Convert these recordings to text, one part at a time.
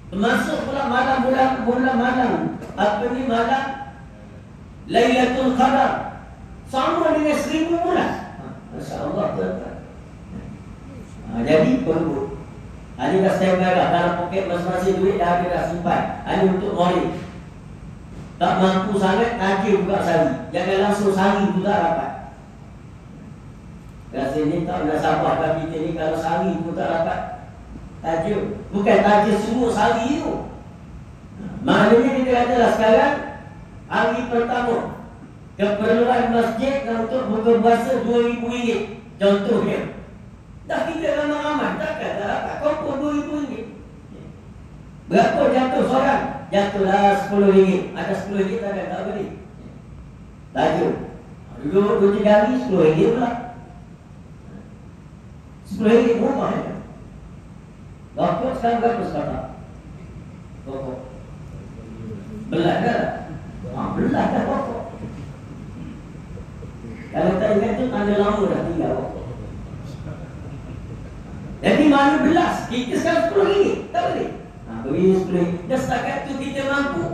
Termasuk pula malam malam Lailatul Qadar, sama dengan 1000 bulan. Masya Allah tuan-tuan. Jadi perlu. Ini dah saya merah dalam poket masing-masing duit dah ada dah simpan. Ini untuk molek. Tak mampu sangat, tajir buka sari. Jangan langsung sari pun tak dapat. Rasanya tak nak sabarkan kita ni kalau sari pun tak dapat. Tajir. Bukan tajir semua sari tu. Maknanya kita katalah sekarang hari pertama keperluan masjid untuk buka puasa RM2,000. Contohnya. Dah kita ramai-ramai, takkan tak dapat kompor RM2,000. Berapa jatuh seorang? Jatuhlah RM10. Ada RM10 tak beli. Tajuk. Dulu 2-3 hari RM10 pula. RM10 rumah ya. Rokok sekarang berapa sekarang? Rokok belah dah. Belah dah rokok. Kalau tak ingat tu tanda lama dah tinggal rokok. Jadi mana belas? Kita sekarang RM10. Tak boleh. Beri RM10. Dah setakat tu kita mampu.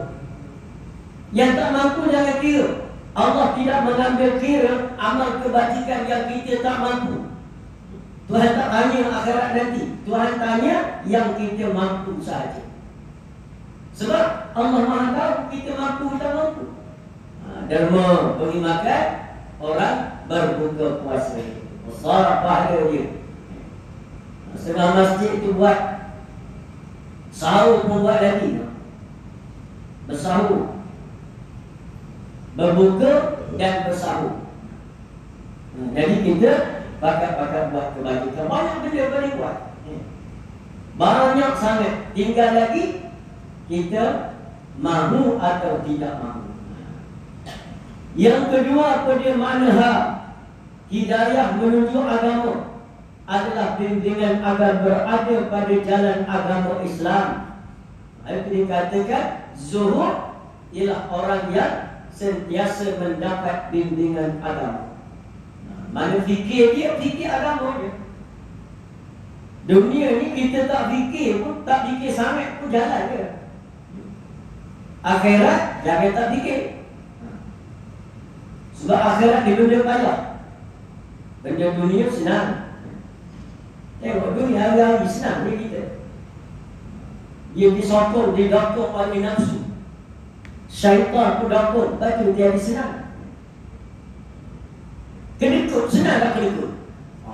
Yang tak mampu jangan kira. Allah tidak mengambil kira amal kebajikan yang kita tak mampu. Tuhan tak tanya akhirat nanti. Tuhan tanya yang kita mampu sahaja. Sebab Allah Maha tahu kita mampu tak mampu. Derma beri makan orang berbuka puasa. Besar pahala dia. Setengah masjid tu buat sahur pun buat lagi. Bersahur, berbuka dan bersahur. Jadi kita pakat-pakat buat kebajikan. Banyak benda boleh buat. Banyak sangat. Tinggal lagi kita mahu atau tidak mahu. Yang kedua apa dia makna hidayah menuju agama adalah bimbingan agar berada pada jalan agama Islam. Itu dikatakan zuhud ialah orang yang sentiasa mendapat bimbingan agama. Mana fikir dia, fikir agama dia. Dunia ni kita tak fikir pun, tak fikir sangat pun jalan je. Akhirat jangan tak fikir. Sebab akhirat dia benda payah. Benda dunia senang. Tengok dunia hari-hari senang dia kita. Dia disokong, didokong oleh nafsu. Syaitan pun dokong, baju dia senang. Kedekut, senanglah kedekut.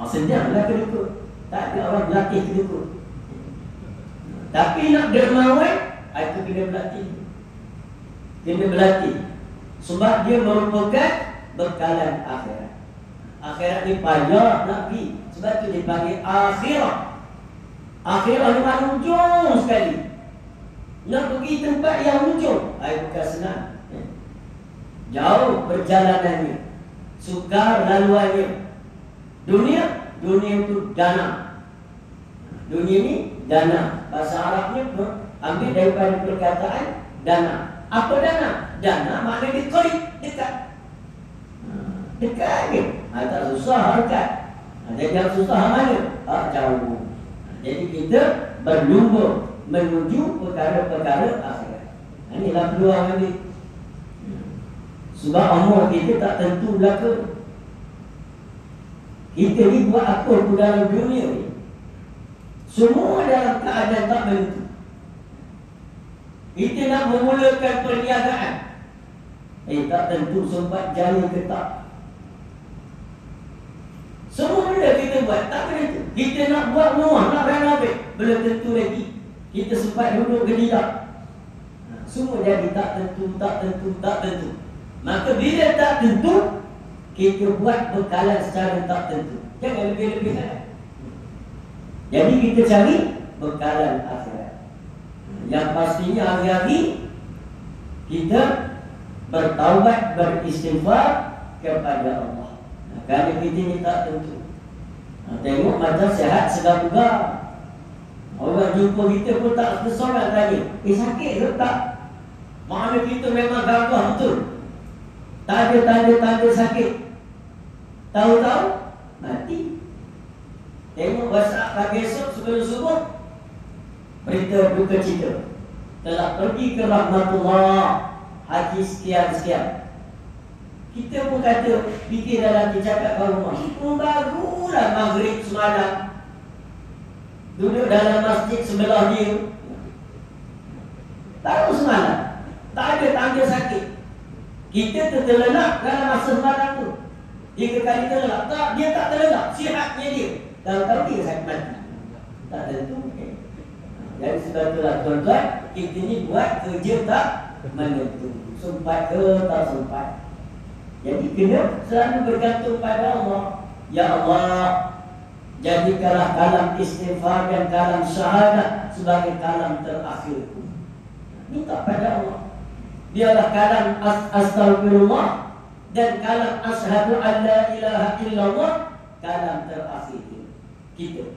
Senanglah kedekut. Tak ada orang berlatih kedekut. Tapi nak dermawan, itu kena berlatih. Kena berlatih. Sebab dia merupakan bekalan akhirat. Akhirat ni payah nak pergi. Sebab tu dipanggil akhirat. Akhirat ni paling ujung sekali. Nak pergi tempat yang ujung, bukan senang. Jauh perjalanannya, sukar laluannya. Dunia itu dana. Dunia ni dana. Bahasa Arabnya ambil daripada perkataan dana. Apa dana? Dana maknanya dekat. Dekat ni. Tak susah dekat. Jadi yang susah mana? Jauh. Jadi kita berlumba menuju perkara-perkara akhirat. Inilah peluang ini. Sebab umur kita tak tentu belaka. Kita ni buat apa pun dalam dunia ni, semua dalam keadaan tak menentu. Kita nak memulakan perniagaan, tak tentu sempat jaya ke tak. Semua benda kita buat tak menentu. Kita nak buat rumah, nak renovate, belum tentu lagi kita sempat duduk ke tidak. Semua jadi tak tentu. Maka bila tak tentu, kita buat bekalan secara tak tentu. Jangan lebih-lebihkan. Jadi kita cari bekalan akhirat. Yang pastinya hari-hari kita bertaubat, beristighfar kepada Allah. Kerana kita ni tak tentu. Tengok macam sihat sedang bugar. Orang jumpa kita pun tak seseorang tanya, sakit ke tak? Mana kita memang gagah betul. Tak ada tanda-tanda sakit. Tahu-tahu mati. Tengok WhatsApp pagi esok sebelum subuh, berita duka cita, telah pergi ke rahmatullah, haji sekian-sekian. Kita pun kata, fikir dalam cakap kat rumah, barulah maghrib semalam, duduk dalam masjid sebelah dia, tahu semalam, tak ada tanda sakit. Kita terlelap dalam masa semalam tu, 3 kali terlelap. Tak, dia tak terlelap, sihatnya dia. Tahu-tahu dia sakit mati. Tak tentu. Jadi sebab itulah tuan-tuan, kita ni buat kerja tak menentu. Sempat ke tak sempat. Jadi kena selalu bergantung pada Allah. Ya Allah, jadikanlah kalam istighfar dan kalam syahadat sebagai kalam terakhirku. Minta pada Allah. Biarlah kalam astagfirullah dan kalam asyhadu an la ilaha illallah kalam terakhir kita.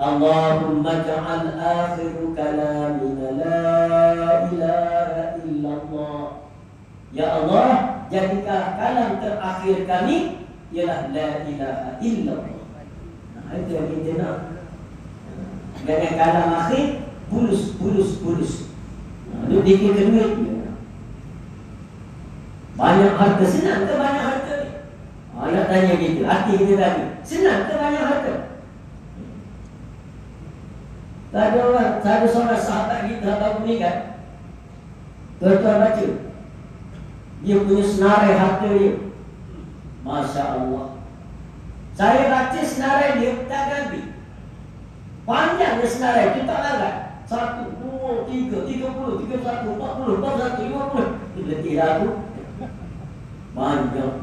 Allahumma ja'al akhiru kalamina la ilaha illallah. Ya Allah, jadikan kalam terakhir kami ialah la ilaha illallah. Itu yang kita nak. Jangan kalam akhir bulus. Duk dikir ke duit. Banyak harta, senang ke banyak harta ni? Nak tanya kita, hati kita tadi, senang ke banyak harta? Tak ada seorang sahabat kita baru meninggal. Tuan-tuan baca, dia punya senarai harta dia, Masya Allah. Saya baca senarai dia, tak habis. Panjangnya senarai itu tak larat. 1, 2, 3, 30, 31, 40, 41, 50. Letih lagu. Banyak.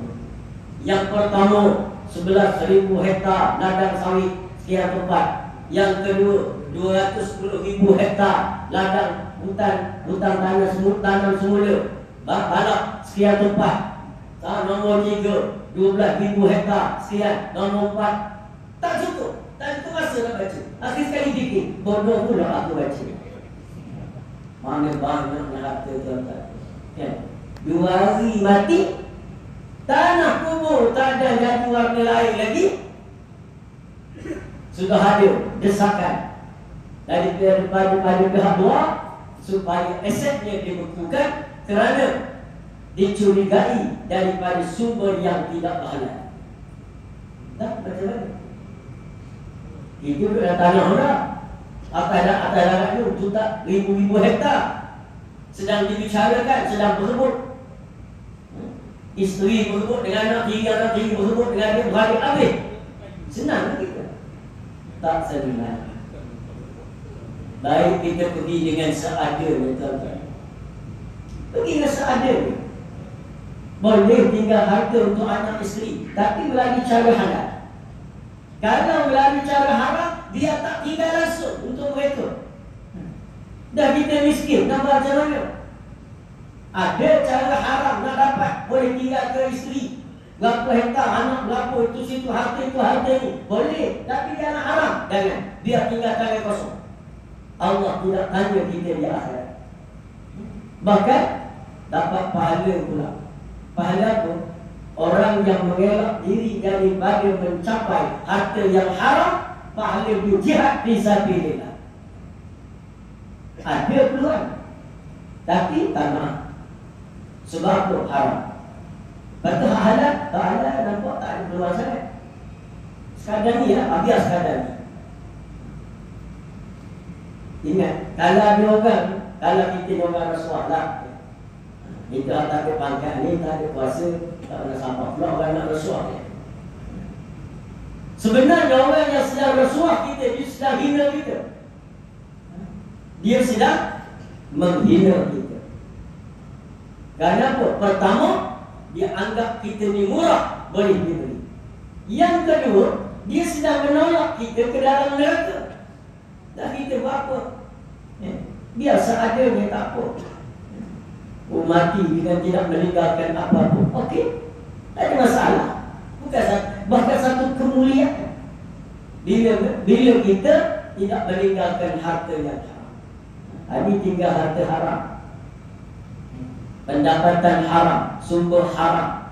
Yang pertama 11,000 hektar ladang sawit sekian tempat. Yang kedua 210,000 hektar ladang hutan tanam semula balak sekian tempat. Nombor 3 12,000 hektar sekian. Nombor 4 tak cukup masa nak baca. Akhir sekali fikir, bodoh pula aku baca. Mana banyaknya harta tuan-tuan. Ya. 2 hari mati, tanah kubur tak ada jadi warna lain lagi. Sudah ada desakan daripada pihak luar supaya asetnya dibekukan kerana dicurigai daripada sumber yang tidak halal. Tak macam mana? Itu dalam tanah dah. Atas darat itu juta ribu hektar sedang dibicarakan, sedang berebut. Isteri berebut dengan anak tiri berebut dengan dia beradik habis. Senang kita? Tak senang. Baik kita pergi dengan seadanya, tuan-tuan. Pergi dengan seadanya. Boleh tinggal harta untuk anak isteri, tapi melalui cara halal. Kalau melalui cara haram, dia tak tinggal langsung untuk mereka. Dah kita miskin, nak buat macam mana? Ada cara haram nak dapat, boleh tinggal ke isteri. Berapa hektar anak, berapa itu situ, harta itu, harta ini. Boleh, tapi jangan haram. Jangan, biar tinggal tangan kosong. Allah tidak tanya kita di akhirat. Bahkan dapat pahala pula. Pahala tu, orang yang mengelak diri daripada mencapai harta yang haram, pahala dia jihad fisabilillah. Ada peluang, tapi tak nak. Sebab tu haram. Betul halal, tak halal, nampak tak ada peluang sangat. Sekadar ni lah, biar sekadar ni. Ingat, kalau ada orang, kalau kita ni orang rasuah lah, kita tak ada pangkat ni, tak ada kuasa, tak pernah sampah pula orang nak rasuah ni. Sebenarnya orang yang sedang rasuah kita, dia sedang hina kita. Dia sedang menghina kita. Kenapa? Pertama, dia anggap kita ni murah, boleh dibeli. Yang kedua, dia sedang menolak kita ke dalam neraka. Dah kita buat apa? Biar seadanya, tak apa. Mati dengan tidak meninggalkan apa-apa. Okey, tak ada masalah. Bukan bahkan satu kemuliaan. Bila kita tidak meninggalkan harta yang haram. Ini tinggal harta haram, pendapatan haram, sumber haram,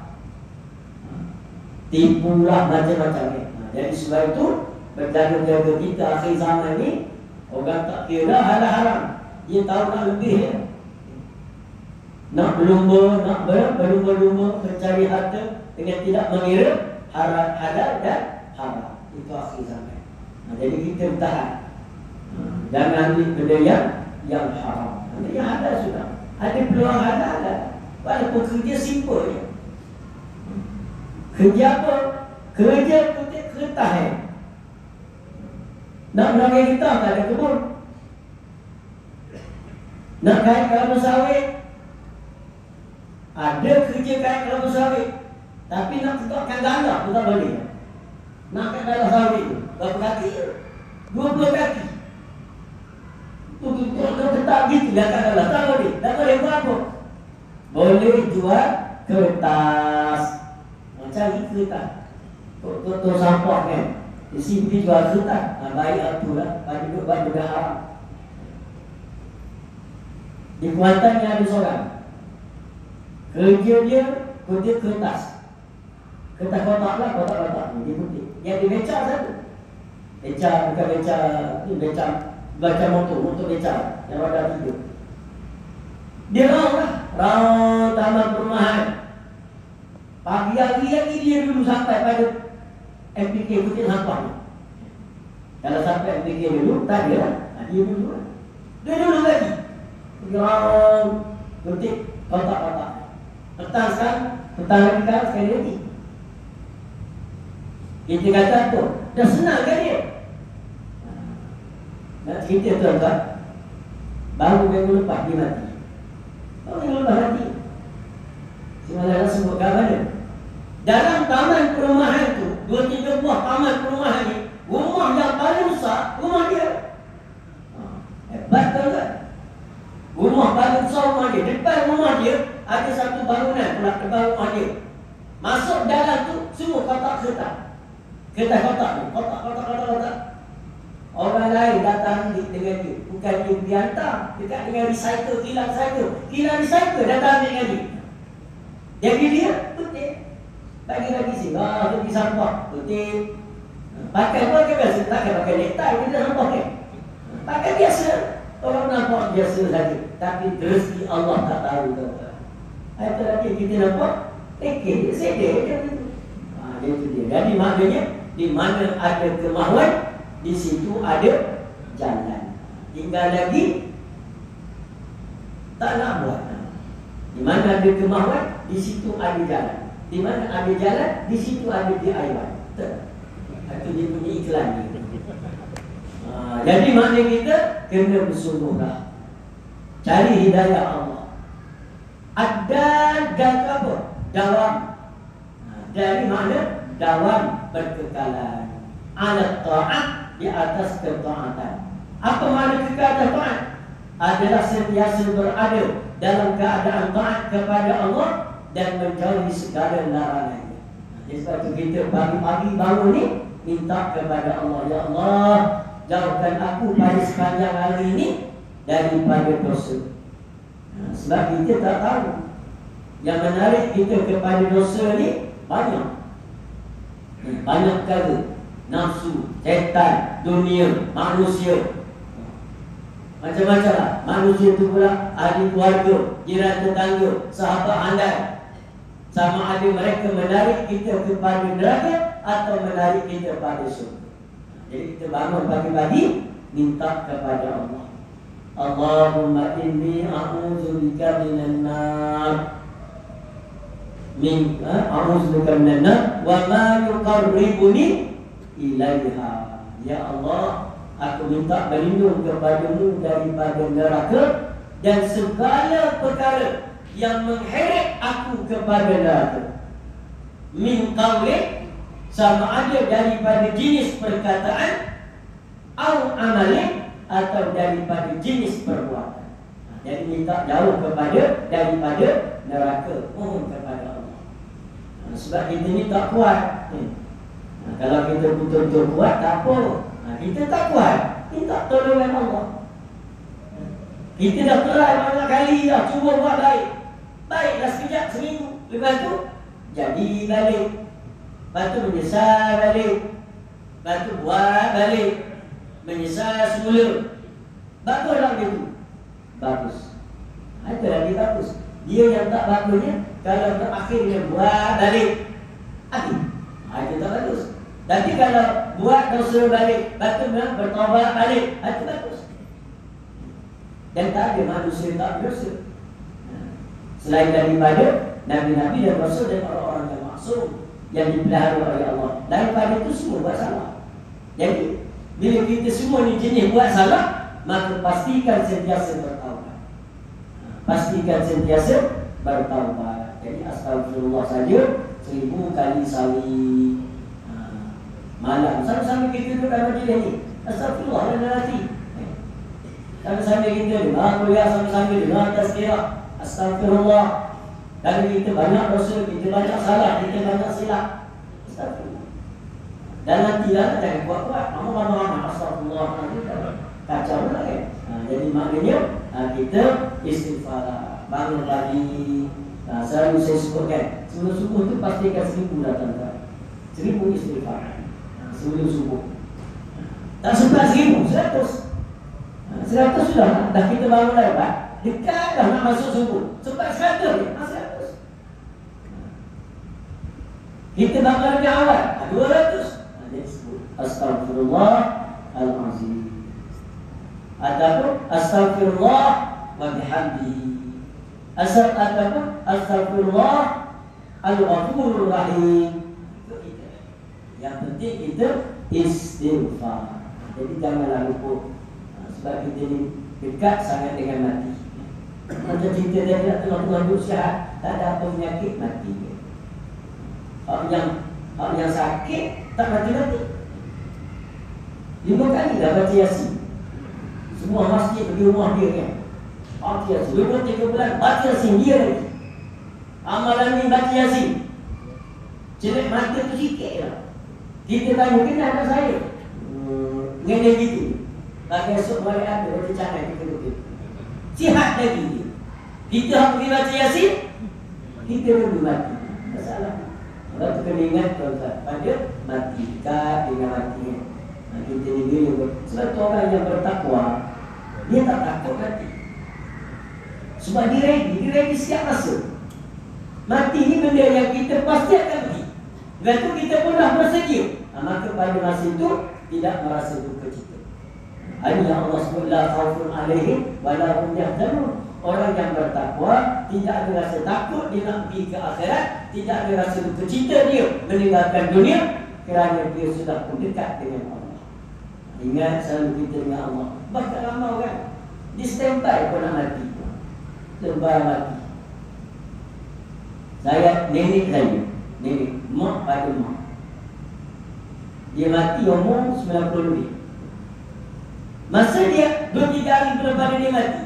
tipulah macam-macam. Jadi sebab itu berjaga-jaga kita akhir zaman ni, Orang tak kira halal haram, dia tahu nak lebih ya. Nak berlumba, nak berlumba-lumba mencari harta dengan tidak mengira halal dan haram. Itu akhir zaman. Jadi kita bertahan. Jangan ambil benda yang haram. Yang halal sudah. Ada peluang halal. Walaupun kerja simple je. Kerja apa? Kerja kutip kertas Nak menagai kita tak ada kebun. Nak kait kelapa sawit. Ada kerja kait kelapa sawit. Tapi nak tetapkan ganda pun tak boleh. Nak kait kelapa sawit tu berapa kaki? 20 kaki. Untuk tetap gitu dah katalah tak boleh. Tak boleh buat apa? Boleh jual kertas. Cari kertas. Tok sampah kan. Di sini jual kertas. Baik tu lah. Bagi buat benda haram. Di Kuantan ni ada seorang. Kerja dia kutip kertas. Kertas kotak lah, kotak-kotak ni. Dia kutip. Dia ada beca satu. Beca, bukan beca. Ni beca motor beca. Yang ada tiga. Dia raung taman perumahan. Pagi hari lagi dia dulu sampai pada MPK kutip sampah ni. Kalau sampai MPK dulu, tak dia lah. Dia dulu lah. Dia dulu lagi. Raung kutip kotak-kotak. Petang lagi sekali lagi. Kita kata tu, dah senang kan dia? Nak cerita tuan-tuan, baru minggu lepas dia mati. Baru minggu lepas mati. Semalam sebut gambar dia. Dalam taman perumahan tu, 2-3 buah taman perumahan ni, rumah yang paling besar, rumah dia. Hebat tuan-tuan. Rumah paling besar rumah dia. Depan rumah dia ada satu bangunan pula depan rumah dia. Masuk dalam tu semua kotak kertas. Kertas kotak ni, kotak. Orang lain datang dengan dia. Bukan dia pergi hantar. Dekat dengan recycle, kilang recycle datang dengan dia. Jadi dia putih. Bagi sini. Pergi sampah. Putih. Pakai apa ke biasa? Takkan pakai necktie. Kita sampah kan? Pakai biasa. Orang nampak biasa saja. Tapi rezeki Allah tak tahu. Itu lagi kita nampak. Dia sedih je. Itu dia. Jadi maknanya, di mana ada kemahuan, di situ ada jalan. Tinggal lagi tak nak buat. Di mana ada kemahuan, di situ ada jalan. Di mana ada jalan, di situ ada DIY. Itu dia punya iklan ni. Jadi makna kita kena bersungguhlah. Cari hidayah Allah. Ada dan apa? Dawam. Dari mana? Dawam berkekalan. Ala ta'at, di atas ketaatan. Apa makna kekal taat? Adalah sentiasa berada dalam keadaan taat kepada Allah dan menjauhi segala larangannya. Jadi sebab itu kita pagi-pagi bangun ni minta kepada Allah, ya Allah, jauhkan aku pada sepanjang hari ini daripada dosa. Sebab kita tak tahu yang menarik kita kepada dosa ni banyak perkara. Nafsu, syaitan, dunia, manusia, macam-macam lah. Manusia itu pula ahli keluarga, jiran tetangga, sahabat handai. Sama ada mereka menarik kita kepada neraka atau menarik kita pada surga. Jadi kita bangun pagi-pagi minta kepada Allah. Allahumma inni a'udzubika minan nar. A'udzubika minan nar wa ma yuqarribuni ilaiha. Ya Allah, aku minta berlindung kepadamu daripada neraka dan segala perkara yang mengheret aku kepada neraka. Min qawli, sama ada daripada jenis perkataan, au amali, atau daripada jenis perbuatan. Jadi minta jauh daripada neraka. Mohon kepada Allah. Sebab kita ni tak kuat. Kalau kita betul-betul kuat, tak apa. Kita tak kuat, minta tolongan Allah. Kita dah try banyak kali dah, cuba buat baik. Baiklah sekejap, seminggu. Lepas tu, jadi balik. Lepas tu menyesal balik. Lepas tu buat balik. Menyesal semula. Bagus lah gitu. Bagus. Itu lagi bagus. Dia yang tak bagusnya, kalau terakhir dia buat balik. Itu tak bagus. Tapi kalau buat dosa balik, batu memang bertobat balik. Itu bagus. Dan tak ada manusia tak berdosa. Selain daripada Nabi-Nabi dan Rasul dan orang-orang yang maksum yang dipelihara oleh Allah. Daripada itu semua buat salah. Jadi bila kita semua ni jenis buat salah, maka pastikan sentiasa bertaubat. Pastikan sentiasa bertaubat. Jadi astagfirullah saja 1000 kali sehari. Malam sama-sama kita duduk dalam majlis ni. Astagfirullah dalam hati. Sama-sama kita dengar kuliah, sama-sama dengar tazkirah. Astagfirullah. Dan kita banyak dosa, kita banyak salah, kita banyak silap. Astagfirullah. Dan nantilah jangan kuat-kuat. Lama-lama astagfirullah nanti kacau lah kan. Jadi maknanya kita istighfar, bangun pagi. Selalu saya sebutkan sebelum subuh tu pastikan 1000 datang. 1000 istighfar sebelum subuh. Tak sempat 1000, 100. 100 sudah. Dah kita bangun lebat. Dekat dah nak masuk subuh. Sempat 100 ni, 100. Kita bangun lebih awal, 200. Jadi sebut Astaghfirullahalazim. Ataupun Astaghfirullah wa bihamdihi. Ataupun Astaghfirullah al-Ghafurur Rahim. Itu kita. Yang penting kita istighfar. Jadi janganlah lupa. Sebab kita ni dekat sangat dengan mati. Macam cerita dia nak tengah-tengah duduk sihat, tak ada apa penyakit, mati. Hak yang sakit tak mati-mati. 5 kali dah baca Yasin. Semua masjid pergi rumah dia kan. Baca Yasin 2-3 bulan baca Yasin dia lagi. Amalan ni baca Yasin. Jelek mata tu sikit lah. Kita tanya kenal anak saya. Ngene gitu. Lagi esok balik ada baca canai kita duduk. Sihat lagi. Kita pergi baca Yasin, kita pergi mati. Masalah. Orang tu kena ingat tuan-tuan, pada mati, dekat dengan mati. Kita ni bila sebab tu orang yang bertakwa, dia tak takut mati. Sebab dia ready siap masa. Mati ni benda yang kita pasti akan pergi. Lepas tu kita pun dah bersedia. Maka pada masa itu tidak merasa duka cita. Ini yang Allah sebut la khaufun alaihim wa la hum yahzanun. Orang yang bertakwa tidak ada rasa takut dia nak pergi ke akhirat, tidak ada rasa duka cita dia meninggalkan dunia kerana dia sudah pun dekat dengan Allah. Ingat selalu kita dengan Allah. Bahkan ramai orang dia standby pun nak mati. Standby mati. Saya nenek mak pada mak. Dia mati umur 90 lebih. Masa dia 2-3 hari daripada dia mati,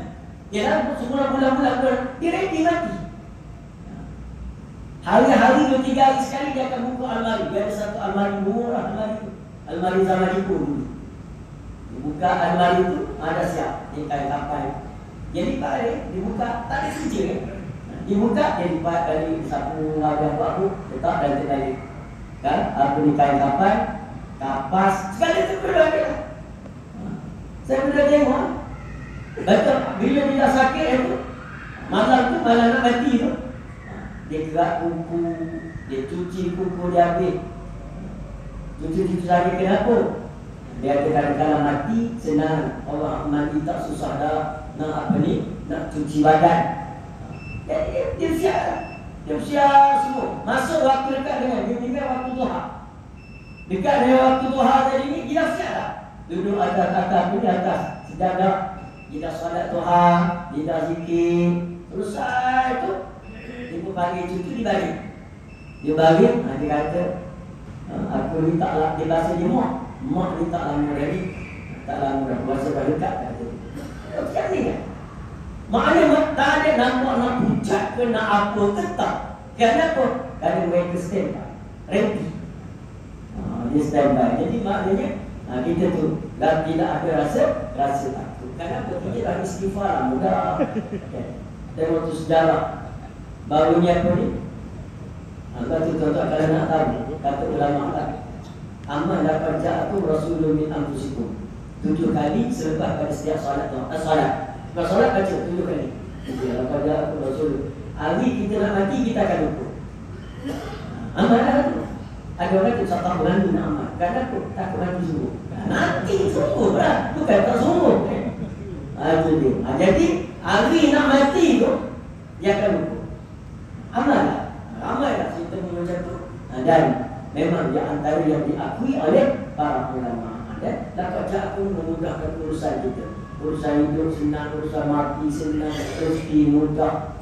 dia dah semula bulan-bulan dia ready mati. Hari-hari 2-3 hari sekali dia akan buka almari. Dia ada satu almari murah, almari zaman Jepun dulu. Dia buka almari tu ada siap dia kain kapai. Jadi pak dibuka tak ada kerja kan. Dibuka dia lipat dari sapu apa letak dan tadi kan apa ni kain kapai, kapas sekali tu perlu ada. Saya pernah tengok betul bila dia sakit itu malam nak mati tu dia gerak kuku, dia cuci kuku dia habis. Cuci lagi kenapa? Dia ada kadang-kadang mati senang. Allah mati tak susah dah nak nak cuci badan. Jadi dia siap. Dia siap semua. Masuk waktu dekat dengan dia tinggal waktu duha. Dekat dengan waktu duha tadi ni dia dah siap dah. Duduk atas ni atas sejadah. Dia dah solat duha, dia dah zikir. Selesai tu dia pun panggil cucu dia balik. Dia balik, dia kata aku ni taklah, dia bahasa dia mak ni tak lama lagi. Tak lama dah, puasa dah dekat kata. Macam ni kan? Maknanya tak ada nampak nak pucat ke nak apa ke tak. Kenapa? Kerana mereka standby, ready. Dia standby. Jadi maknanya kita tu tidak ada rasa takut. Kenapa? Kita dah istighfar lah, mudah. Tengok tu sejarah. Barunya apa ni? Kata tuan-tuan kalau nak tahu, kata ulama tak. Aman dapat ja'akum rasulun min anfusikum 7 kali selepas pada setiap solat. Kalau solat baca 7 kali. Ya, pada aku Rasul. Hari kita nak mati, kita akan lupa. Amal lah tu. Ada orang tu tak tahu lalu nak amal. Kadang tu takut mati sungguh. Mati sungguh lah. Bukan tak sungguh. Itu dia. Jadi hari nak mati tu, dia akan lupa. Amal lah. Amal lah kita macam tu. Dan memang dia antara yang diakui oleh para ulama. Dan dapat aku memudahkan urusan kita. Urusan hidup senang, urusan mati senang, rezeki mudah.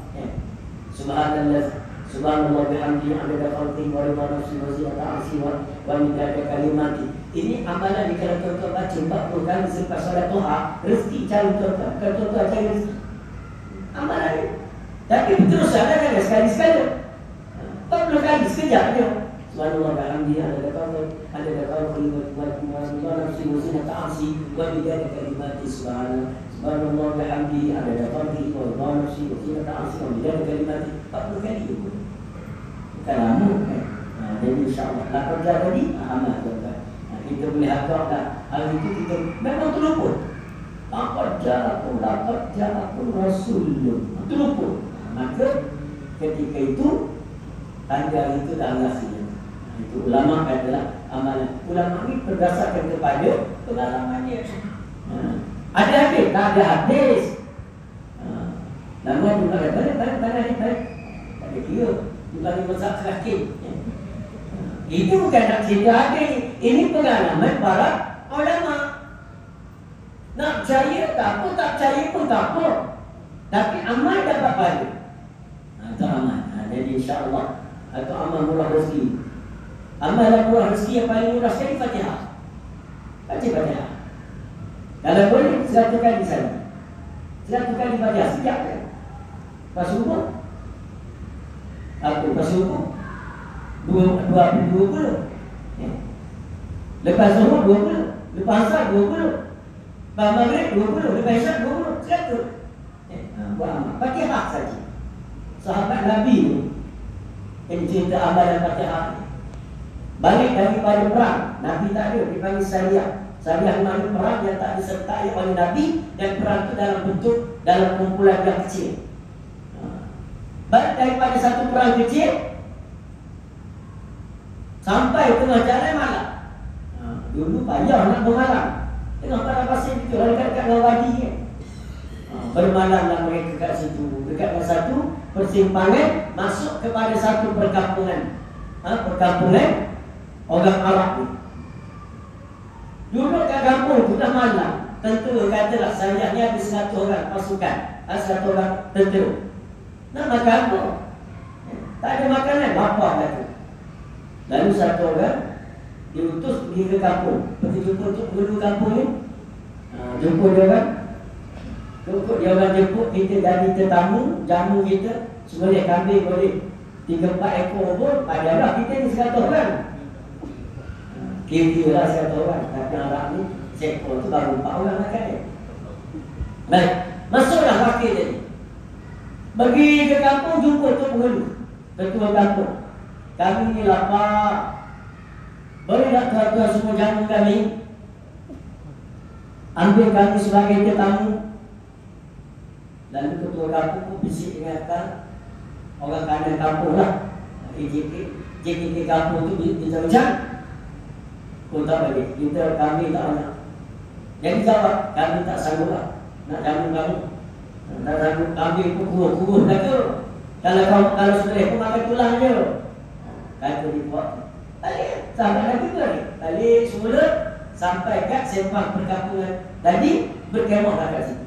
Subhanallah, subhanallah bihamdi adada khalqi wa ridha nafsi wa zinata arsi wa midada kalimati. Ini amalan kalau tuan-tuan baca 40 kali selepas solat duha, rezeki cari tuan-tuan. Kalau tuan-tuan cari rezeki, amalan ni. Tapi berterusan kan sekali-sekali. 40 kali sekejap dia. Subhanallah bihamdi adada khalqi wa ridha nafsi wa zinata arsi wa midada kalimati. Subhanallah bihamdi adada khalqi wa ridha nafsi wa zinata arsi wa midada kalimati. 40 kali tu. Bukan lama kan. Jadi insya-Allah nak kerja tadi amal tuan-tuan. Kita boleh agaklah hari itu kita memang terlupa. Tak kerja aku Rasulullah. Terlupa. Maka ketika itu tanda itu dah lahir. Itu ulama katalah amalan. Ulama ni berdasarkan kepada pengalamannya. Ada hadis, tak ada hadis. Nama juga ada balik. Tak ada kira. Bukan masak sakit. Itu bukan nak cerita hadis. Ini pengalaman para ulama. Nak percaya tak apa, tak percaya pun tak apa. Tapi amal dapat pahala. Itu amal. Jadi insya-Allah itu amal murah rezeki. Amal murah rezeki yang paling murah sekali Fatihah. Baca Fatihah. Kalau boleh 100 kali saja. 100 kali Fatihah setiap kan. Pas subuh. Apa pas subuh? 20. Lepas zuhur 20. Lepas asar 20. Lepas maghrib 20. Lepas isyak 20. 100. Buat amal. Fatihah saja. Sahabat Nabi ni yang cerita amalan Fatihah ni. Balik daripada perang, Nabi tak ada, dipanggil Syariah. Syariah makna perang yang tak disertai oleh Nabi. Dan perang itu dalam bentuk, dalam kumpulan yang kecil. Balik daripada satu perang kecil sampai tengah jalan malam. Dulu payah nak bermalam. Tengah padang pasir itu, dekat-dekat dengan wadi ni. Bermalamlah mereka kat situ. Dekat satu persimpangan masuk kepada satu perkampungan. Perkampungan orang Arab ni. Duduk kat kampung tu dah malam. Tentera katalah Syariah ni ada 100 orang pasukan. 100 orang tentera. Nak makan apa? Tak ada makanan. Lapar kata. Lalu 1 orang diutus pergi ke kampung. Pergi jumpa untuk penduduk kampung ni. Jumpa dia orang. Dia orang jemput kita jadi tetamu. Jamu kita. Seboleh kambing boleh 3-4 ekor pun. Adalah kita ni 100 orang. Kira lah 100 orang. Tapi Arab ni sekor tu baru 4 orang makan dia. Baik. Masuklah wakil dia ni. Pergi ke kampung jumpa tu pengeluh. Ketua kampung. Kami ni lapar. Boleh tak tuan-tuan semua jamu kami? Ambil kami sebagai tetamu. Lalu ketua kampung pun bisik dengan orang kanan kampung lah. JKK kampung tu bincang-bincang. Pun tak balik. Kami tak nak. Jadi jawab, kami tak sanggup lah. Nak jamu kamu. Tak sanggup. Kambing pun kurus dah tu. Kalau sebenarnya pun makan tulang je. Kata dia buat. Balik. Sampai lagi ke ni? Balik semula. Sampai kat sempang perkampungan. Tadi berkemah lah kat situ.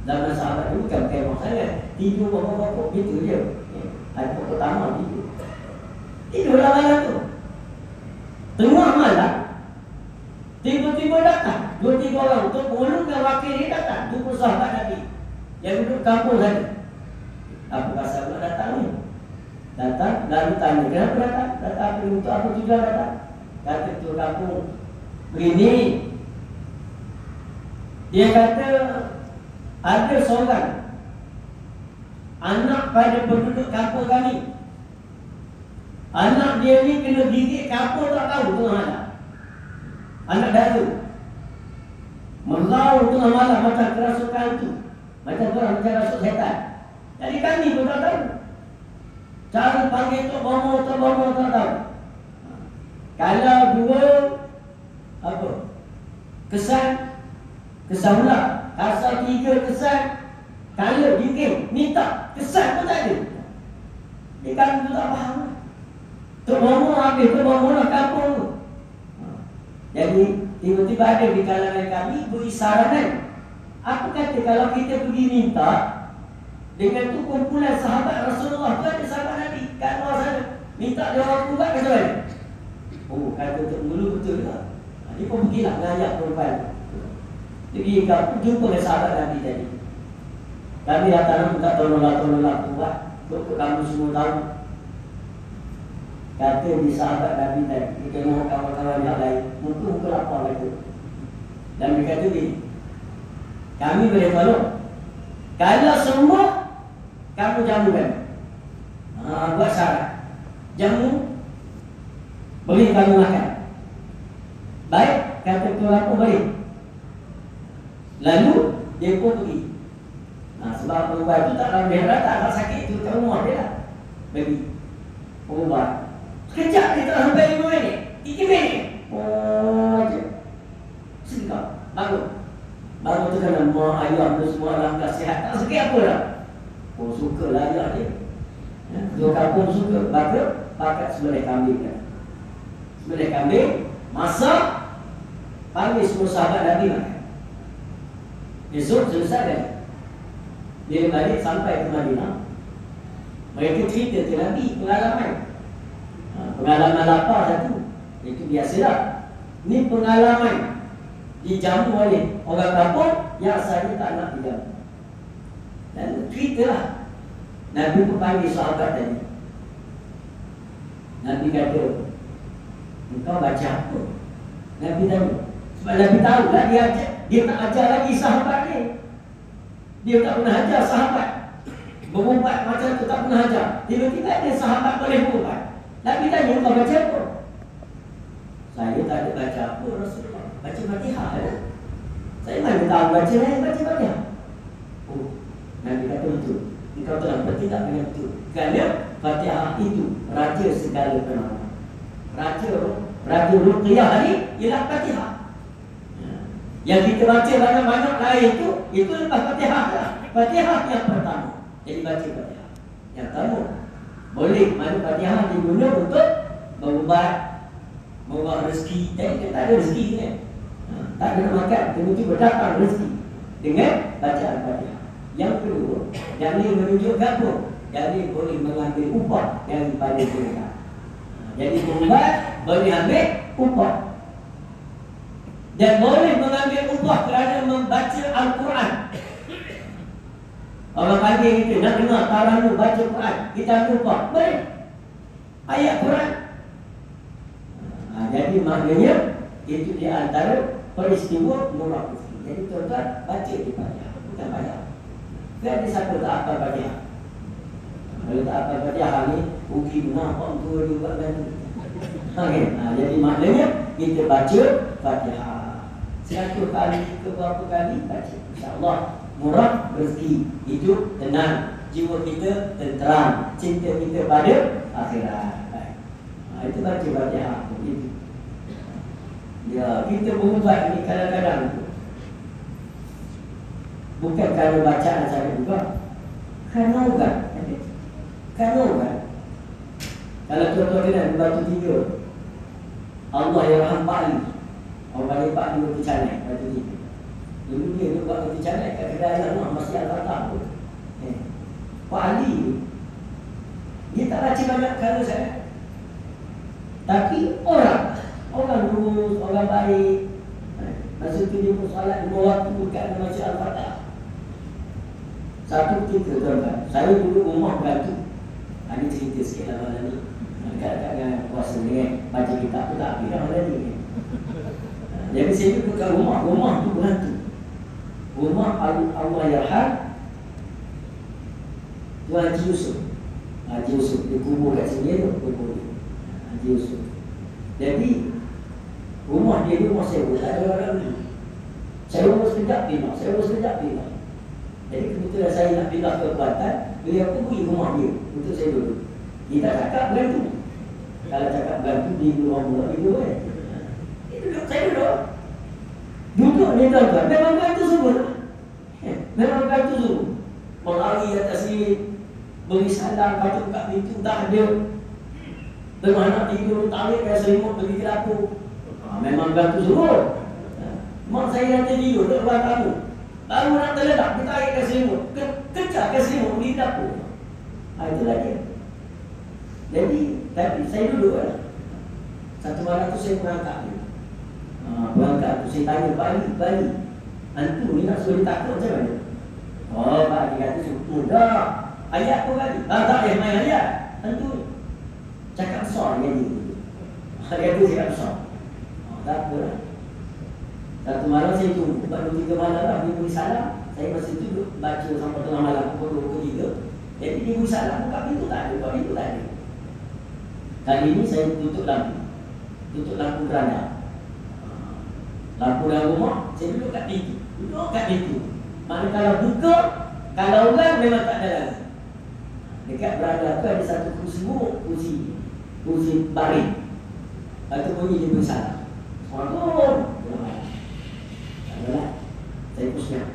Zaman sahabat dulu kan berkemah sangat. Tidur pokok-pokok gitu je. Ada pokok taman tidur. Tidurlah malam tu. Tengah malam. Tiba-tiba datang 2-3 orang untuk penghulu dan wakil ni datang. Jumpa sahabat Nabi yang duduk kampung sana. Apa pasal nak datang ni? Datang, lalu tanya, kenapa datang? Datang apa untuk apa tujuan datang? Kata ketua kampung begini. Dia kata ada seorang anak pada penduduk kampung kami. Anak dia ni kena gigit kampung tak tahu tengah malam. Anak dara. Merau tengah malam macam kerasukan tu. Macam kerasukan setan. Jadi kami pun tak tahu. Cari panggil Tok Bomo tak tahu. Kalau dua apa? Kesan pula. Asal 3 kesan. Kalau bikin minta kesan pun tak ada. Dia kan tu tak faham. Tok Bomo habis Tok Bomo nak kampung tu. Jadi tiba-tiba ada di kalangan kami beri saranan. Apa kata kalau kita pergi minta dengan tu kumpulan sahabat Rasulullah tu, ada sahabat Nabi kat luar sana, minta dia orang buat macam mana? Oh, kata Tok Mulu betul tak? Dia pun pergilah ngajak perempuan. Jadi kau jumpa dengan sahabat Nabi tadi. Kami datang minta tolonglah buat untuk kamu semua tahu. Kata di sahabat Nabi tadi, kita mahu kawan-kawan yang lain, muka lapar kata. Dan dia kata ni, kami boleh tolong. Kalau semua kamu jamukan, buat syarat. Jamu boleh kamu makan. Baik, kata tuan aku boleh. Lalu dia pun pergi. Sebab perempuan tu tak ramai rata, tak sakit tu kat rumah dia lah. Bagi ubat. Sekejap dia tak sampai 5 minit, 3 minit. Oh je. Singkap, bangun tu kan mak ayah tu semua langkah sihat. Tak sakit apa dah. Oh suka lah ayah dia. Dua kampung suka. Pakat sembelih kambing kan. Sembelih kambing, masak, panggil semua sahabat Nabi makan. Esok selesai kan. Dia balik sampai ke Madinah. Mereka cerita ke Nabi pengalaman. Pengalaman lapar satu. Itu biasalah. Ini pengalaman dijamu oleh orang kampung yang asalnya tak nak dijamu. Dan ceritalah. Nabi pun panggil sahabat tadi. Nabi kata, engkau baca apa? Nabi tanya. Sebab Nabi tahu lah dia tak ajar lagi sahabat ni. Dia tak pernah ajar sahabat berubat macam tu, tak pernah ajar. Tiba-tiba ada sahabat boleh berubat. Nabi tanya, kau baca apa? Saya tak ada baca apa Rasulullah. Baca Fatihah ya? Saya mana tahu baca lain, baca Fatihah. Oh, Nabi kata betul. Engkau telah bertindak dengan betul. Kerana Fatihah itu raja segala penawar. Raja Ruqyah ni ialah Fatihah. Yang kita baca banyak-banyak lain itu lepas Fatihah lah. Fatihah yang pertama. Jadi baca Fatihah. Yang pertama, boleh mana Fatihah diguna untuk berubat, membawa rezeki. Jadi kita tak ada rezeki kan? Tak ada nak makan, tiba-tiba datang rezeki dengan bacaan Fatihah. Yang kedua, yang ini menunjukkan apa? Jadi boleh mengambil upah daripada mereka. Jadi berubat boleh ambil upah. Dan boleh mengambil upah kerana membaca Al-Quran. Orang panggil kita nak dengar taranum baca Quran, kita ambil upah. Boleh. Ayat Quran. Jadi maknanya itu di antara peristiwa murah rezeki. Jadi tuan-tuan baca di Fatihah, bukan bayar. Kan dia siapa tak apa Fatihah. Kalau tak apa Fatihah ni rugi nampak tua dia buat bantu. Okay. Jadi maknanya kita baca Fatihah 100 kali ke berapa kali baca. InsyaAllah murah rezeki, hidup tenang, jiwa kita tenteram, cinta kita pada akhirat. Itu baca Fatihah itu. Ya, kita berubat ni kadang-kadang bukan kerana bacaan saya juga, kerana ubat. Kalau tuan-tuan kenal batu 3, Allah Yarham Pak Ali. Orang panggil Pak Ali batu canai, batu 3. Dulu dia buat batu canai kat kedai Allah masih Al-Fatah pun. Pak Ali dia tak baca banyak kerana saya. Tapi orang lurus, orang baik. Masa tu dia pun salat 5 waktu kat Masjid Al-Fatah. Satu ketika tuan-tuan, saya dulu rumah beratu. Ini cerita sikit lah malam ni. Kadang-kadang puasa ni kan, baca kitab tu tak habis lah malam ni kan. Jadi saya duduk kat rumah tu beratu. Rumah Allah Yarham Tuan Haji Yusuf. Haji Yusuf, dia kubur kat sini tu, kubur dia. Haji Yusuf. Jadi rumah dia rumah sewa, tak ada orang dulu. Saya urus sekejap pindah, saya urus sekejap pindah. Jadi kebetulan saya nak pindah ke Kuantan, beliau pun pergi rumah dia untuk saya duduk. Kita cakap bantu. Kalau cakap bantu di rumah mula itu kan. Duduk, saya duduk. Duduk ni tuan-tuan, memang bantu semua. Memang bantu semua. Melari atas ni, beri salam, baca buka pintu, tak ada. Bagaimana tidur, tarik kaya selimut pergi ke dapur. Memang bantu semua. Mak saya nanti tidur ke ruang tamu. Baru nak terledak, dia tarik kaya selimut. Kejar kaya selimut pergi ke dapur. Itulah dia. Jadi, tapi saya duduk kan. Satu malam tu saya berangkat dia. Berangkat tu saya tanya, Bali, hantu ni nak suruh dia takut macam mana? Oh, Pak, dia kata mudah. Ayat pun kali. Tak payah main ayat. Hantu cakap besar dia ni. Dia tu cakap besar. Tak apalah. Satu malam saya tunggu. Baru 3 malam lah dia beri salam. Saya masih duduk baca sampai tengah malam pukul 2 ke 3. Jadi dia beri salam. Buka pintu tak ada. Buka pintu tak ada. Kali ini saya tutup lampu. Tutup lampu kerana lampu dalam rumah, saya duduk kat pintu. Duduk kat pintu. Mana kalau buka, kalau orang memang tak ada lagi. Dekat berada tu ada satu kursi buruk, kursi baring. Lepas tu bunyi dia bersalah. Assalamualaikum. Adalah saya pusing.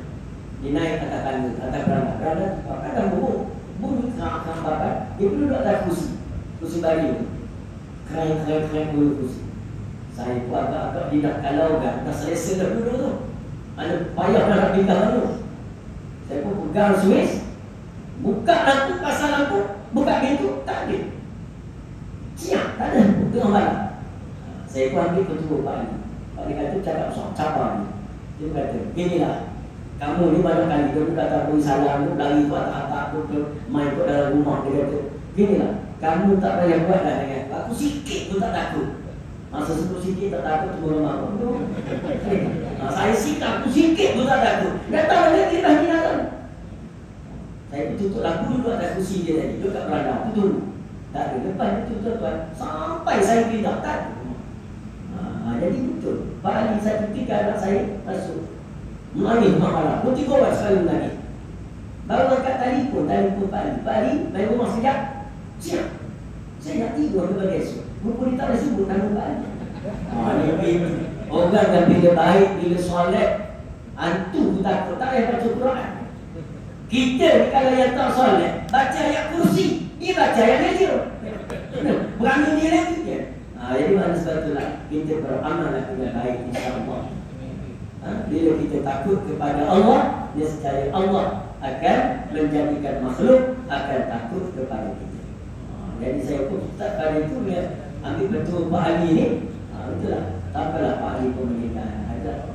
Dia naik atas tangga, atas berada kadang buruk. Bunyi kerang bakar. Dia duduk atas kursi baring. Keren bunyi kursi. Saya pun agak-agak dia nak kalau kan, dah selesa dah duduk tu. Mana payah nak pindah tu. Saya pun pegang Swiss, buka lampu, pasang lampu, buka pintu, tak ada. Siap, tak ada. Tengah malam. Saya pun ambil ketua Pak Ali. Pak Ali kata cakap cabar ni. Dia kata, inilah, kamu ni banyak kali dia datang beri salam, lari ke atas-atas, main ke dalam rumah. Dia kata, inilah, kamu tak payah buat dah dengan aku sikit pun tak takut. Masa sebut sikit tak takut semua orang tu. Saya sikap aku sikit pun tak takut. Datang lagi kita dah minat. Saya tutup lampu duduk atas kursi dia tadi. Duduk kat beranda. Aku tunggu. Tak ada. Lepas itu tuan-tuan. Sampai saya pindah. Tak ada. Jadi betul. Pak Ali saya ketika anak saya masuk. Menangis malam. Pun 3 orang sekali menangis. Baru angkat telefon Pak Ali. Pak Ali main rumah sekejap. Siap. Saya nak tidur ke bagai esok. Rupa dia tak boleh sebut nama Pak Ali. Orang yang bila baik, bila solat, hantu pun takut. Tak payah baca Quran. Kita ni kalau yang tak solat, baca ayat kursi, dia baca ayat meja. Berani dia lagi. Jadi mana sebab itulah kita beramal dengan baik, insyaAllah. Bila kita takut kepada Allah, nescaya Allah akan menjadikan makhluk akan takut kepada kita. Jadi saya pun tak pada itu dia ambil betul Pak Ali ni. Itulah. Tak apalah Pak Ali pun meninggal.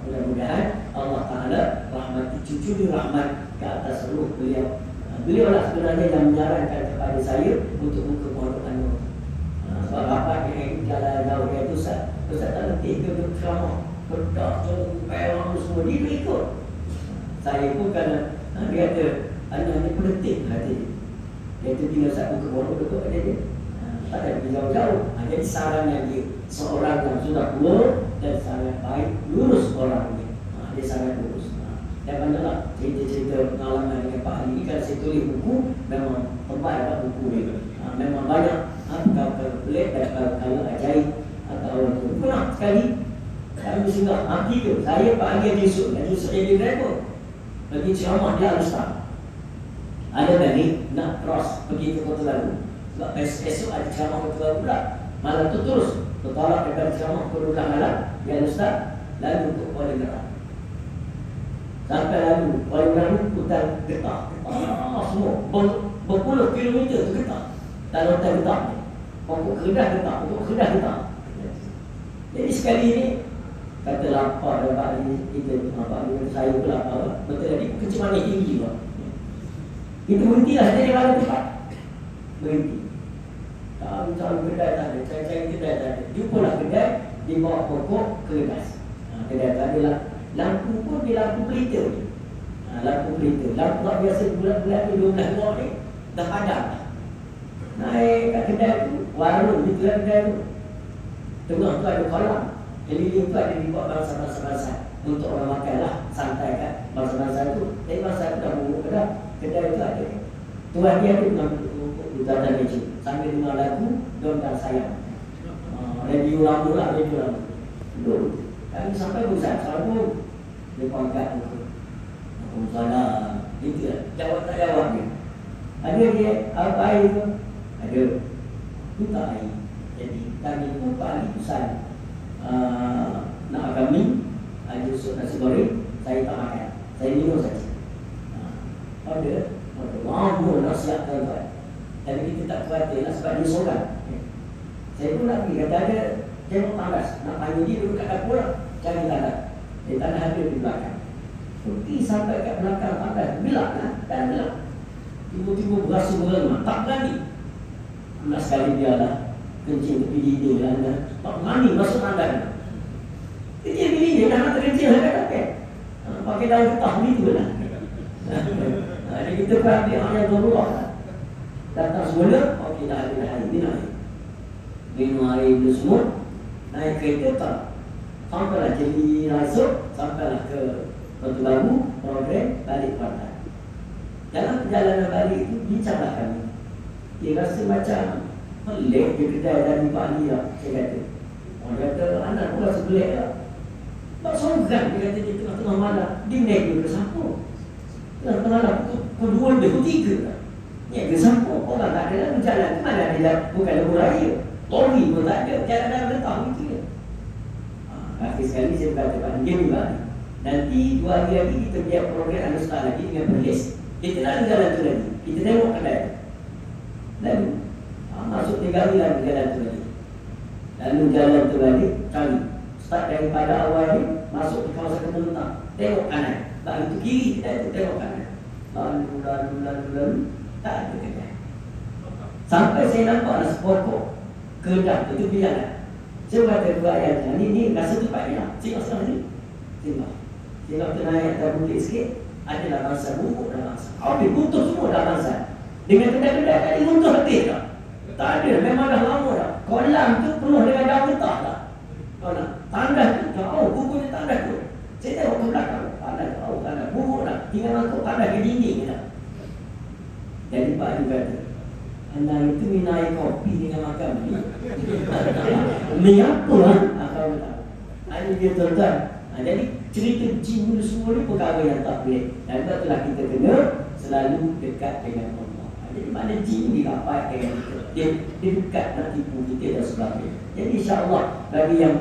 Mudah-mudahan Allah Ta'ala rahmati cucu dia rahmat ke atas ruh beliau. Beliau lah sebenarnya yang menyarankan kepada saya untuk buka pondok An-Nur. Sebab bapak yang jalan jauh dia tu Ustaz tak letih ke ceramah berdak sampai orang semua dia ikut. Saya pun kerana dia kata anak ni peletih hati dia. Dia tu bila Ustaz buka pondok duduk kat dia. Tak ada pergi jauh-jauh. Jadi sarannya dia seorang yang sudah tua dan sangat baik, lurus orang ini. Dia sangat lurus. Dan banyaklah cerita-cerita pengalaman dengan Pak Ali. Kalau saya tulis buku, memang tebal dapat buku dia. Memang banyak kalau pelik dan kalau ajaib atau itu. Pernah sekali kami singgah mati tu. Saya Pak Ali yang esok jadi driver. Pergi ceramah dia Al-Ustaz. Ada balik nak cross pergi ke Kota Lalu. Sebab esok ada ceramah Kota Lalu pula. Malam tu terus tertolak daripada ceramah Kota malam. Ya Ustaz, lalu untuk Kuala Gerah. Sampai lalu Kuala Gerah ni hutan getah. Semua berpuluh kilometer tu getah. Dan hutan getah ni. Pokok kedah getah, pokok kedah getah. Jadi sekali ni kata lapar dan Pak Ali kita Pak Ali saya pula lapar. Betul tadi kencing manis tinggi juga. Kita berhentilah jadi malam tempat. Berhenti. Cari kedai tak ada, cari kedai tak ada. Jumpalah kedai di bawah pokok keras. Kedai tak ada lah. Lampu pun dia lampu pelita je. Lampu pelita. Lampu tak biasa bulan-bulan ni 12 watt ni dah padam. Naik kat kedai tu, warung di kedai tu. Tengah tu ada kolam. Keliling tu ada dibuat bangsa-bangsa. untuk orang makan lah, santai kan. Masa-masa itu, masa itu dah bubuk kedai itu ada. Tuan dia tu mengambil datang meja sambil dengar lagu Don dan Sayang. Radio lama lah, radio lama. Dulu kami sampai berusaha selalu dia angkat tu. Sana itu lah, jawab tak jawab dia. Ada dia apa air tu? Ada. Tu tak air. Jadi kami pun paling pesan nak kami ada sup nasi goreng, saya tak makan. Saya minum saja. Ada lama nak siapkan tuan. Tapi kita tak khawatir lah sebab dia seorang. Saya pun nak pergi, kata ada tengok tandas, nak panggil dia duduk kat dapur lah, cari tandas. Tandas ada di belakang. Pergi sampai kat belakang tandas, gelap lah, tak gelap. Tiba-tiba berasa berlemah, tak berani. Nak sekali dia lah, kencing tepi dinding lah, tak berani masuk tandas. Kencing tepi dinding, nak terkencing lah kan? Pakai daun getah gitu lah. Jadi kita kan ambil hal yang darurat lah. Datang semula, okey dah ada air, minum air. Minum air dulu semua, naik kereta tak. Sampailah jadi rasuk, sampailah ke Batu Baru, program balik pantai. Dalam perjalanan balik itu, bincanglah kami. Dia rasa macam pelik dia kedai dari Pak Ali lah, saya kata. Orang kata, anak pun rasa pelik lah. Tak sorang, dia kata di tengah-tengah malam, dia naik ke sampul. Tengah-tengah malam, kedua dia, ketiga lah. Ya, ke sampul, orang tak ada lah berjalan. Ke mana dia, bukan lebuh raya. Lori pun tak ada, jalan dalam letang itu je. Akhir sekali saya berkata, Pak dia ni balik. Nanti 2 hari lagi kita buat program Anustar lagi dengan Perlis. Kita lalu jalan tu lagi. Kita tengok kedai. Lalu masuk 3 hari lagi jalan tu lagi. Lalu jalan tu lagi, cari. Start daripada awal ni, masuk di kawasan Kementang. Tengok kanan. Lalu kiri, kita tu tengok kanan. Lalu. Tak ada kedai. Sampai saya nampak sepokok kedah itu pilihan. Saya kata 2 ayat ni rasa tu Pak Ina. Tengok ni. Tengok tu naik atas bukit sikit. Adalah bangsa bubuk dan bangsa. Habis putus semua dah bangsa. Dengan kedai-kedai tadi runtuh letih tak? Tak ada, memang dah lama dah. Kolam tu penuh dengan daun getah dah. Kau nak tandas tu, jauh bukunya tandas tu. Saya tengok ke belakang, tandas jauh, tandas bubuk dah. Tinggal untuk tandas ke dinding dah. Jadi Pak Ina kata, anda itu minum air kopi dengan makan ni. Ni apa lah? Ini dia tuan-tuan. Jadi cerita jin dulu semua ni perkara yang tak boleh. Dan itulah kita kena selalu dekat dengan Allah. Jadi mana jin ni rapat dengan kita. Dia dekat nak tipu kita dan sebagainya. Jadi insyaAllah bagi yang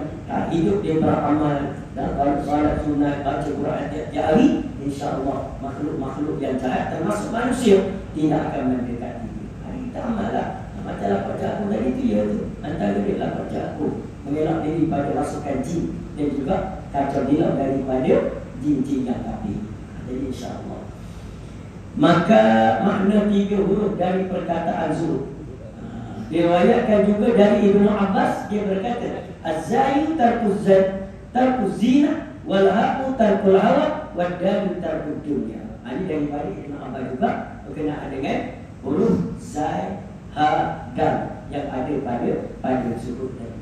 hidup dia beramal dan salat sunat, baca Quran tiap hari, insyaAllah makhluk-makhluk yang jahat termasuk manusia tidak akan mendekati dia. Kita amal lah. Macam lapar jahat tadi tu ya tu. Antara dia lapar jahat mengelak diri pada rasukan jin dan juga kacau dilau daripada jin-jin yang kafir. Jadi insyaAllah. Maka makna 3 huruf dari perkataan zuhud. Diriwayatkan juga dari Ibnu Abbas, dia berkata, Az-zayu tarkuz zina wal haqu tarkul hawa wad dalu tarkud dunya. Ini daripada Ibnu Abbas juga berkenaan dengan huruf zai, ha, dal yang ada pada zuhud tadi.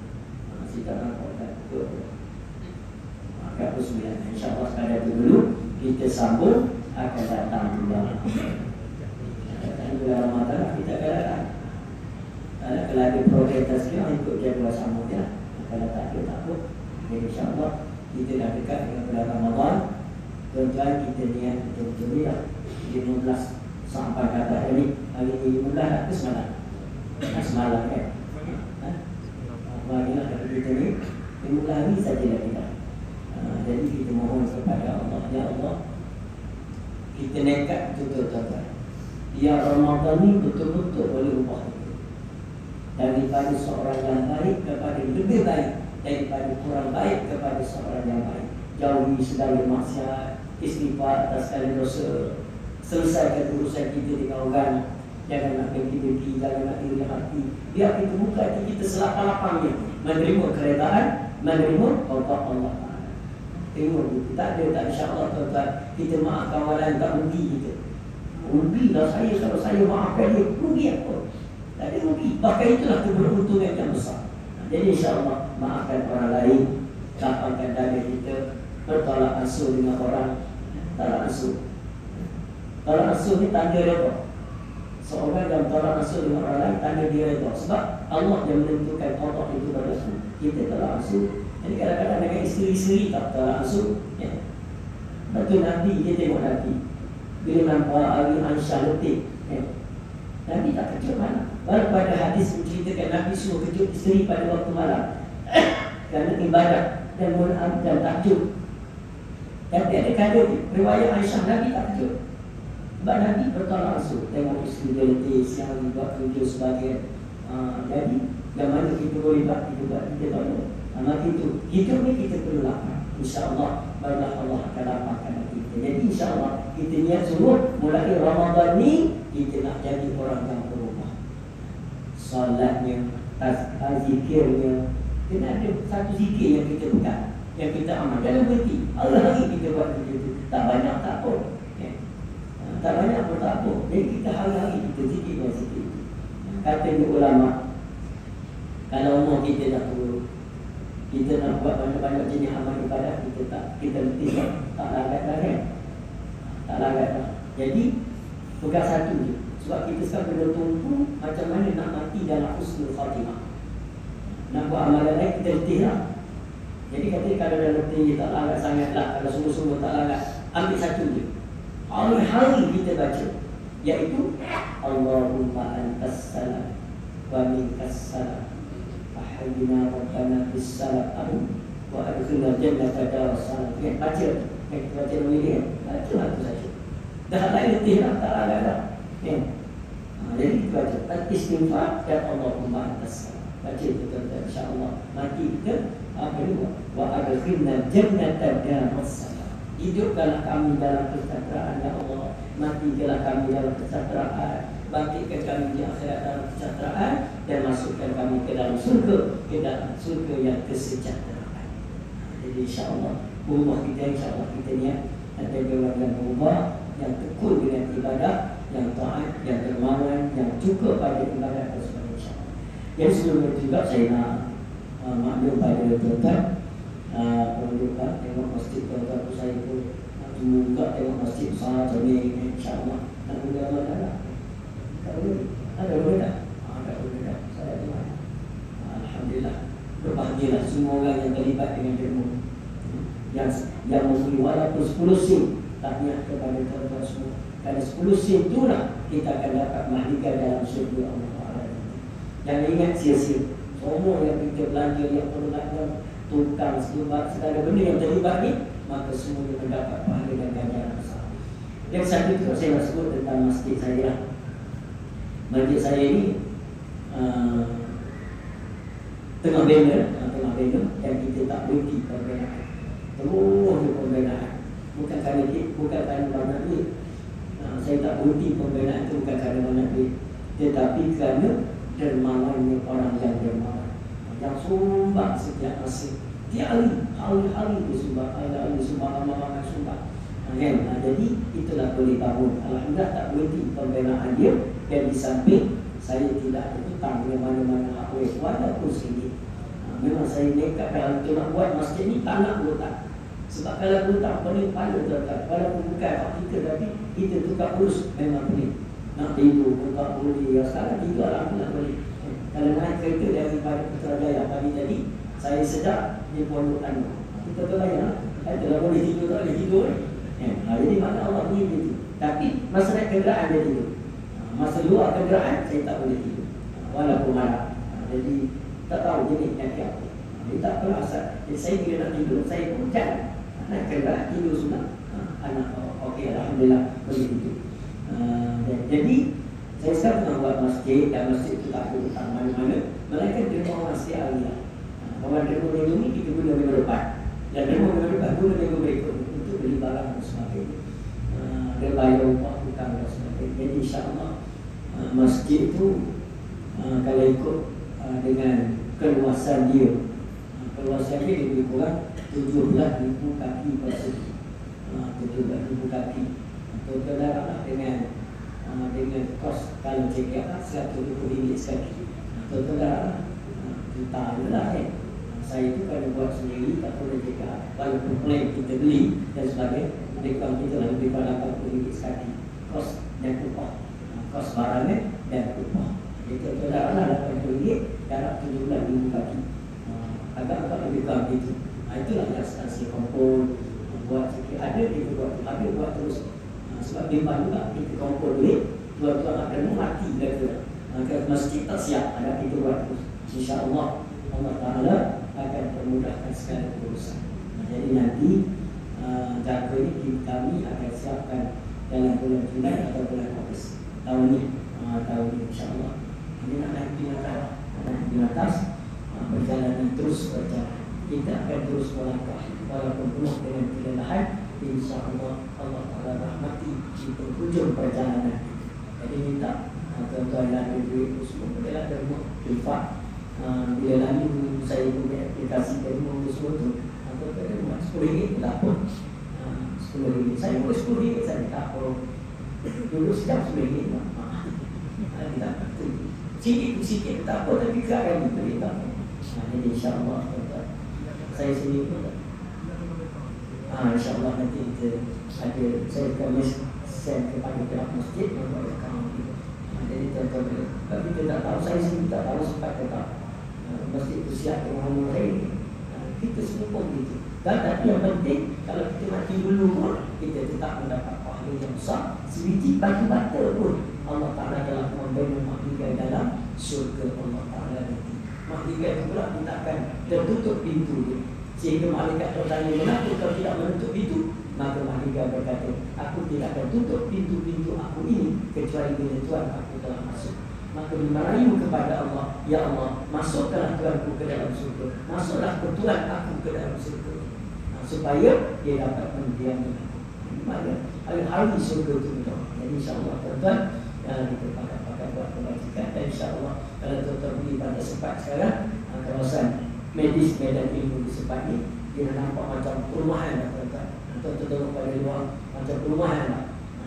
Kita nampak ke maka sembilan. InsyaAllah sekadar itu dulu. Kita sambung akan datang bulan Ramadan. Kita akan datang. Kalau ada program tasbih, ikut jadual sambung dia. Kalau tak ada, tak apa. Jadi insyaAllah kita dah dekat dengan bulan Ramadan. Tuan-tuan, kita niat betul-betul ni lah 15 sampai kata hari ni 15 lah ke semalam? Semalam kan? Bagilah dari kita ni 15 hari sajalah kita. Jadi kita mohon kepada Allah, ya Allah, kita nekat betul-betul. Ya Ramadan ni betul-betul boleh ubah kita daripada seorang yang baik kepada lebih baik, daripada kurang baik kepada seorang yang baik. Jauhi segala maksiat, istighfar atas segala dosa, selesaikan urusan kita dengan orang. Jangan nak dengki-dengki, jangan nak iri hati. Biar kita buka hati kita selapang-lapangnya menerima keredaan, menerima qada Allah Ta'ala. Tengok itu, tak ada insya-Allah tuan-tuan. Kita maafkan orang lain tak rugi kita. Rugilah saya kalau saya maafkan dia, rugi apa? Tak ada rugi. Bahkan itulah keberuntungan yang besar. Jadi insya-Allah maafkan orang lain, lapangkan dada kita, bertolak ansur dengan orang. Tolak ansur. Tolak ansur ni tanda redha. Seorang yang tolak ansur dengan orang lain, tanda dia redha. Sebab Allah yang menentukan qada itu berlaku. Kita tolak ansur. Jadi kadang-kadang dengan isteri-isteri tak tolak ansur. Ya. Betul Nabi, dia tengok Nabi. Bila nampak Ali Aisyah letih, ya. Nabi tak kejut mana. Baru pada hadis menceritakan Nabi suruh kejut isteri pada waktu malam kerana ibadat dan mun'am dan takjub. Dan dia ada kandung riwayat Aisyah, Nabi tak kejut. Sebab Nabi bertolak ansur. Tengok isteri dia letih, siang buat kerja sebagai jadi yang mana kita boleh buat, kita buat, kita tolong. Maka itu, hidup ni kita perlu lapar. InsyaAllah, barulah Allah akan laparkan kita. Jadi insyaAllah, kita niat sungguh mulai Ramadan ni, kita nak jadi orang yang berubah. Salatnya, zikirnya, kena ada satu zikir yang kita pegang, yang kita amal. Jangan berhenti. Hari-hari kita buat begitu. Tak banyak tak apa. Ya. Tak banyak pun tak apa. Jadi kita hari-hari kita zikir dan zikir. Katanya ulama, kalau umur kita dah turun, kita nak buat banyak-banyak jenis amal ibadat, kita letih tak larat dah kan. Tak larat dah. Jadi bukan satu je. Sebab kita sekarang kena tunggu macam mana nak mati dalam husnul khatimah. Nak buat amalan lain kita letih lah. Jadi katanya kalau dah letih tak larat sangat lah, kalau sungguh-sungguh tak larat, ambil satu je. Hari-hari kita baca, iaitu Allahumma antas salam wa minkas salam. Ahdina rabbana bis-salam wa adkhilna jannata dar-salam. Baca, baca ini, baca itu saja. Dah lain letih lah, tak ada dah. Jadi baca istighfar dan Allahumma antas salam. Baca betul-betul insya-Allah. Mati kita apa ni? Wa adkhilna jannata dar-salam. Hidupkanlah kami dalam kesejahteraan ya Allah. Matikanlah kami dalam kesejahteraan. Bangkitkan kami di akhirat dalam kesejahteraan dan masukkan kami ke dalam surga yang kesejahteraan. Jadi insya-Allah rumah kita, insya-Allah kita niat ada orang yang berubah, yang tekun dengan ibadah, yang taat, yang dermawan, yang cukup pada ibadat tersebut insya-Allah. Yang sebelum itu juga saya nak maklum pada tuan-tuan, penduduk tengok masjid tuan-tuan saya pun buka tengok masjid besar macam ni, insya-Allah nak buka mana. Ada boleh tak? Ada boleh tak? Saya tuan. Alhamdulillah. Berbahagialah semua orang yang terlibat dengan demo. Yang memberi walaupun 10 sen, tahniah kepada tuan-tuan semua. Kerana 10 sen itulah kita akan dapat mahligai dalam syurga Allah. Jangan ingat sia-sia. Semua yang kita belanja, yang perlu nak tukang, segala benda yang terlibat ni, maka semuanya mendapat pahala dan ganjaran besar. Yang satu itu saya nak sebut tentang masjid saya lah. Masjid saya ni tengah bina dan kita tak berhenti pembinaan. Terus pembinaan. Bukan kerana banyak duit. Saya tak berhenti pembinaan itu bukan kerana banyak duit, tetapi kerana dermawannya orang yang dermawan, yang sumbang setiap masa. Tiap hari dia sumbang, hari sumbang, ramai-ramai sumbang. Jadi itulah boleh bangun. Alhamdulillah tak berhenti pembinaan dia. Dan di samping saya tidak ada hutang dengan mana-mana hak walaupun sedikit. Memang saya nekat dalam itu nak buat masjid ni tak nak hutang. Sebab kalau hutang pening pada tuan-tuan, walaupun bukan hak kita, tapi kita tukar urus memang pening. Nak tidur buka boleh. Ya, sekarang tidur alhamdulillah boleh. Kalau naik kereta daripada Putrajaya pagi tadi, saya sedap di Pondok Anu. Kita tu layan. Kalau boleh tidur tak boleh tidur. Jadi mana Allah beri itu. Tapi masa naik kenderaan dia tidur. Masa luar kenderaan saya tak boleh tidur. Walaupun malam. Jadi tak tahu jenis kaki apa. Dia tak pernah asal. Jadi saya bila nak tidur, saya pun jalan. Naik kenderaan tidur sunat. Anak okey alhamdulillah boleh tidur. Jadi saya sekarang nak buat masjid, dan masjid itu tak ada hutang mana-mana. Mereka derma orang setiap hari lah. Orang derma minggu ni kita guna minggu depan. Dan derma minggu depan guna minggu berikut untuk beli barang dan sebagainya. Dia bayar upah hutang dan sebagainya. Jadi insyaAllah masjid itu kalau ikut dengan keluasan dia, keluasan dia lebih kurang 17,000 kaki persegi. 17,000 kaki. Total dengan kos kalau check out RM100 sekali. Total juta je lah Saya itu kalau buat sendiri, tak boleh jaga. Walaupun plan kita beli dan sebagainya, lebih kurang kita lah, lebih kurang RM80 sekali. Kos dan upah, kos barangnya dan upah. Jadi contohnya RM80 dalam 7 bulan 5 kaki. Agak-agak lebih kurang itu. Itulah yang saya kumpul buat sikit. Ada kita buat terus. Sebab bimbang juga kita kumpul duit, tuan-tuan akan mati kata. Kalau masjid tak siap, ada kita buat terus. InsyaAllah Allah Ta'ala akan permudahkan segala urusan. Jadi nanti jaga ini kami akan siapkan dalam bulan Julai atau bulan Ogos tahun ini. Tahun ini insyaAllah. Ini nak naik di atas, perjalanan terus berjalan. Kita akan terus melangkah walaupun penuh dengan kelelahan. InsyaAllah Allah Ta'ala rahmati di penghujung perjalanan. Jadi minta tuan-tuan yang ada duit semua adalah derma infak. Bila lagi saya punya aplikasi derma semua tu, tuan-tuan derma RM10 tak apa. RM10 saya boleh RM10 saya tak apa. Dulu sejam RM10 tak apa. Sikit tak apa, tapi sekarang beri tak apa. Jadi insyaAllah tuan-tuan, saya sendiri pun insyaAllah nanti kita ada, saya akan send kepada pihak masjid yang buat akaun itu. Jadi tuan-tuan, tapi kita tak tahu, saya sendiri tak tahu sempat ke tak masjid itu siap dengan umur ini. Kita semua pun begitu. Dan tapi yang penting, kalau kita mati dulu pun, kita tetap mendapat pahala yang besar. Sebiji batu-bata pun Allah Ta'ala telah memberi mahligai dalam syurga Allah Ta'ala nanti. Mahligai itu pula kita akan tertutup pintu dia. Sehingga malaikat bertanya, kenapa kau tidak menutup pintu? Maka malaikat berkata, aku tidak akan tutup pintu-pintu aku ini kecuali bila Tuhan aku telah masuk. Maka merayu kepada Allah, ya Allah, masukkanlah Tuhanku ke dalam surga, masuklah ke Tuhan aku ke dalam surga, supaya dia dapat mendiami aku. Mana hari surga itu betul. Jadi insyaAllah tuan-tuan, kita pakai buat kebajikan. Dan insyaAllah kalau tuan-tuan pergi pada sempat sekarang, kawasan medis Medan Ilmu di Sepang ni, dia nampak macam perumahan lah tuan-tuan. Tuan-tuan tengok pada luar macam perumahan lah,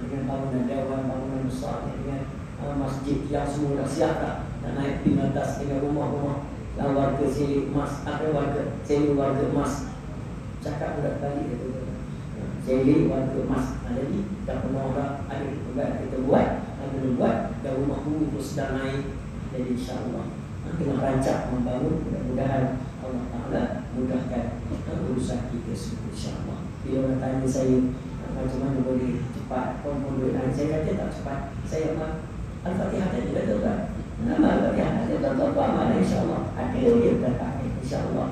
dengan bangunan dewan, bangunan besar, dengan masjid yang semua dah siap dah, nak naik di atas dengan rumah-rumah dan warga seli emas. Apa warga? Seli warga emas. Cakap budak balik itu seli warga emas. Jadi dah pernah orang ada pekerjaan kita buat, belum buat, dan rumah bumi pun sedang naik. Jadi insyaAllah tengah rancang membangun. Mudah-mudahan Allah Ta'ala mudahkan urusan kita semua insyaAllah. Bila orang tanya saya macam mana boleh cepat kumpul duit, saya kata tak cepat. Saya Al-Fatihah tadi dah tahu tak? Nama Al-Fatihah tadi dah tahu apa mana insyaAllah. Ada dia datang insyaAllah.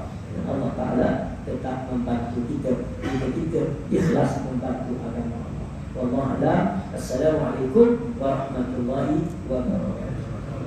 Allah Ta'ala tetap membantu kita jika kita ikhlas membantu agama Allah. Wallahu a'lam. Assalamualaikum warahmatullahi wabarakatuh.